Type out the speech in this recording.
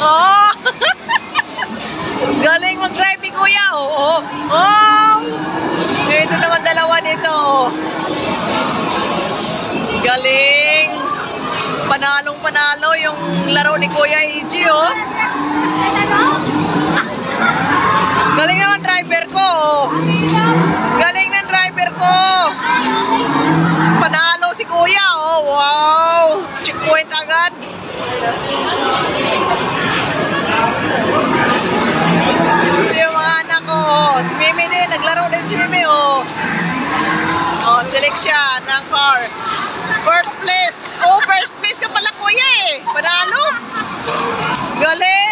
Oh! Galing mag-drive ni Kuya. Oh! Oh! Ito naman dalawa nito. Galing. Panalong panalo yung laro ni Kuya EG, oh. Galing naman driver ko, oh. Galing ng driver ko. Panalo si Kuya, oh. Wow. Checkpoint agad. Yung mga anak ko, oh. Si Mimi din, naglaro din si Mimi, oh. Oh, select siya ng car. First place. Oh, first place ka pala, Kuya, eh. Panalo. Galing.